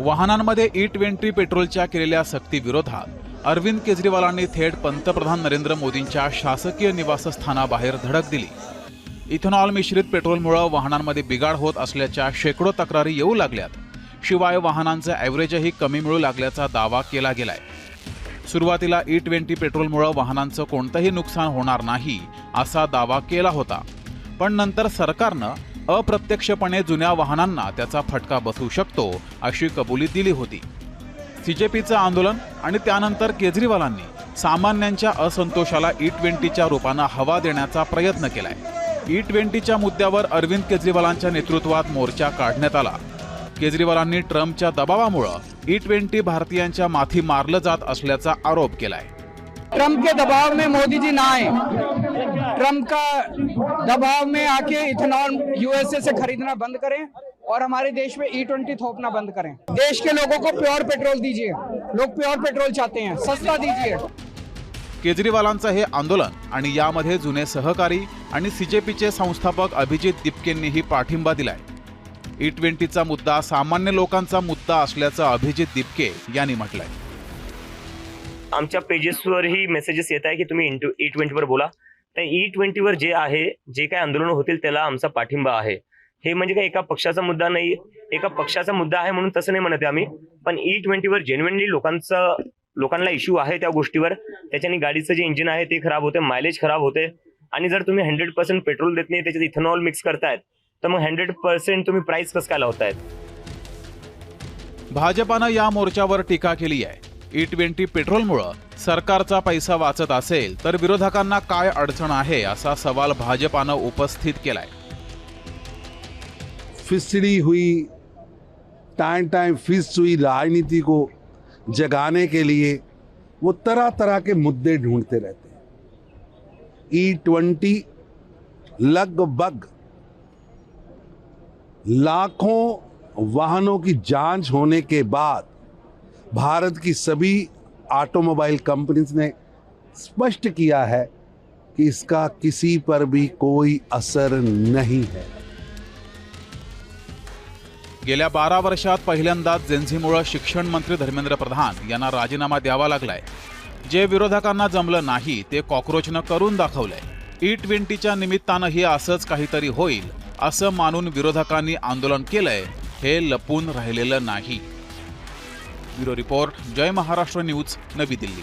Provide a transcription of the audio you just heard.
वाहनांमध्ये E20 पेट्रोलच्या केलेल्या सक्तीविरोधात अरविंद केजरीवालांनी थेट पंतप्रधान नरेंद्र मोदींच्या शासकीय निवासस्थानाबाहेर धडक दिली। इथेनॉल मिश्रित पेट्रोलमुळे वाहनांमध्ये बिघाड होत असल्याच्या शेकडो तक्रारी येऊ लागल्यात। शिवाय वाहनांचं ॲव्हरेजही कमी मिळू लागल्याचा दावा केला गेलाय। सुरुवातीला E20 पेट्रोलमुळे वाहनांचं कोणतंही नुकसान होणार नाही असा दावा केला होता, पण नंतर सरकारनं अप्रत्यक्षपणे जुन्या वाहनांना त्याचा फटका बसू शकतो अशी कबुली दिली होती। CJPचं आंदोलन आणि त्यानंतर केजरीवालांनी सामान्यांच्या असंतोषाला E20च्या रूपानं हवा देण्याचा प्रयत्न केलाय। E20च्या मुद्द्यावर अरविंद केजरीवालांच्या नेतृत्वात मोर्चा काढण्यात आला। केजरीवालांनी ट्रम्पच्या दबावामुळे E20 भारतीयांच्या माथी मारलं जात असल्याचा आरोप केलाय। ट्रम्प के दबाव में मोदी जी ना आए, ट्रम्प का दबाव में आके इथेनॉल USA से खरीदना बंद करें और हमारे देश में E20 थोपना बंद करें। देश के लोगों को प्योर पेट्रोल दीजिए, लोग प्योर पेट्रोल चाहते हैं, सस्ता दीजिए। केजरीवालांचं हे आंदोलन आणि यामध्ये जुने सहकारी आणि CJPचे संस्थापक अभिजित दिपकेंनीही पाठिंबा दिलाय। E20चा मुद्दा सामान्य लोकांचा मुद्दा असल्याचं अभिजित दिपके यांनी म्हटलंय। आमच्या पेजेसवरही मेसेजेस येत आहे की तुम्ही E20 वर बोला। तर E20 वर जे आहे, जे काही आंदोलन होतील त्याला आमचा पाठिंबा आहे। हे म्हणजे काय एका पक्षाचा मुद्दा नाही, एका पक्षाचा मुद्दा आहे म्हणून तसं नाही म्हणत आम्ही, पण E20 वर जेन्युइनली लोकांना इश्यू आहे त्या गोष्टीवर। त्याच्याने गाडीचं जे इंजिन आहे ते खराब होते, मायलेज खराब होते, आणि जर तुम्ही 100% पेट्रोल देत नाही, त्याच्यात इथेनॉल मिक्स करतायत, तर मग 100% तुम्ही प्राइस कसं काय लावतायत? भाजपानं या मोर्चावर टीका केली आहे। E20 पेट्रोलमुळे सरकारचा पैसा वाचत असेल तर विरोधकांना काय अडचण आहे असा सवाल भाजपानं उपस्थित केलाय। फिसड़ी हुई टाइम फिस हुई राजनीति को जगाने के लिए वो तरह तरह के मुद्दे ढूंढते रहते हैं। E20 लगभग लाखों वाहनों की जांच होने के बाद भारत की सभी ऑटोमोबाइल कंपनीज ने स्पष्ट किया है कि इसका किसी पर भी कोई असर नहीं है। गेल्या 12 वर्षात पहिल्यांदाच जेन्झीमुळे शिक्षण मंत्री धर्मेंद्र प्रधान यांना राजीनामा द्यावा लागलाय। जे विरोधकांना जमलं नाही ते कॉक्रोचनं करून दाखवलंय। E20च्या निमित्तानंही असंच काहीतरी होईल असं मानून विरोधकांनी आंदोलन केलंय, हे लपून राहिलेलं नाही। ब्युरो रिपोर्ट, जय महाराष्ट्र न्यूज, नवी दिल्ली।